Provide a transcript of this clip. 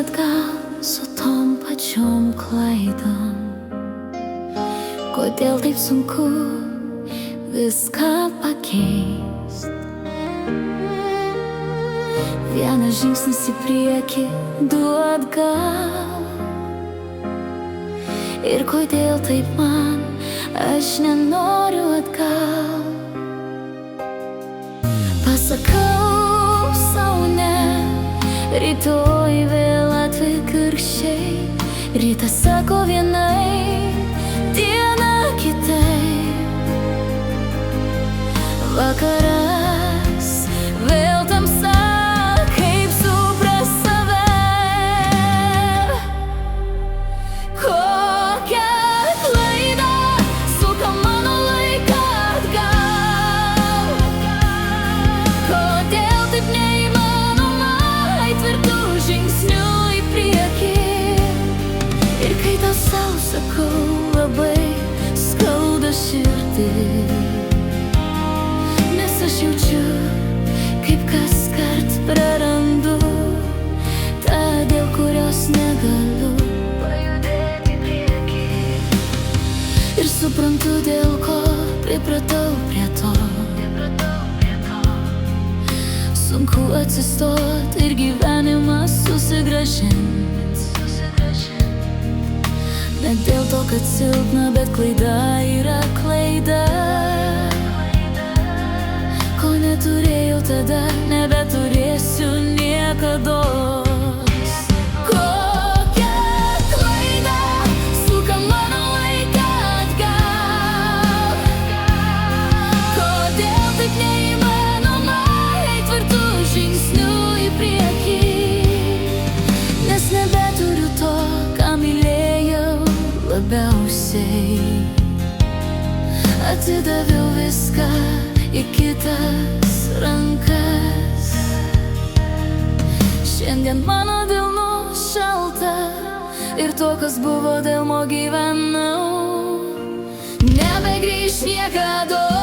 atgal su tom pačiom klaidom. Kodėl taip sunku viską pakeist? Vienas žingsnis į priekį, du atgal. Ir kodėl taip man, aš nenoriu atgal. Pasakau sau ne, rytoj vėl atvirkščiai. Rytas sako vienai, diena kitaip. Vakaras vėl tamsa, kaip suprast save. Kokią klaidą suka mano laiką atgal? Kodėl taip neįmanoma eit tvirtų žingsnių į priekį? Ir kai tau sau sakau, labai skauda širdį, nes aš jaučiu, kaip kaskart prarandu tą, dėl kurios negaliu pajudėti į priekį. Ir suprantu, dėl ko pripratau prie to. Sunku atsistot ir gyvenimą susigrąžint. Ne dėl to, kad silpna, bet klaida yra klaida. Ko neturėjau tada, nebeturėsiu niekados. Kokią klaidą suka mano laiką atgal? Kodėl taip neįmanoma eit tvirtų žingsnių į priekį? Nes nebeturiu to, ką mylėjau labiausiai. Atidaviau viską į kitas rankas. Šiandien mano delnų šalta, ir to, kas buvo, dėl mo gyvenau, nebegrįš niekados.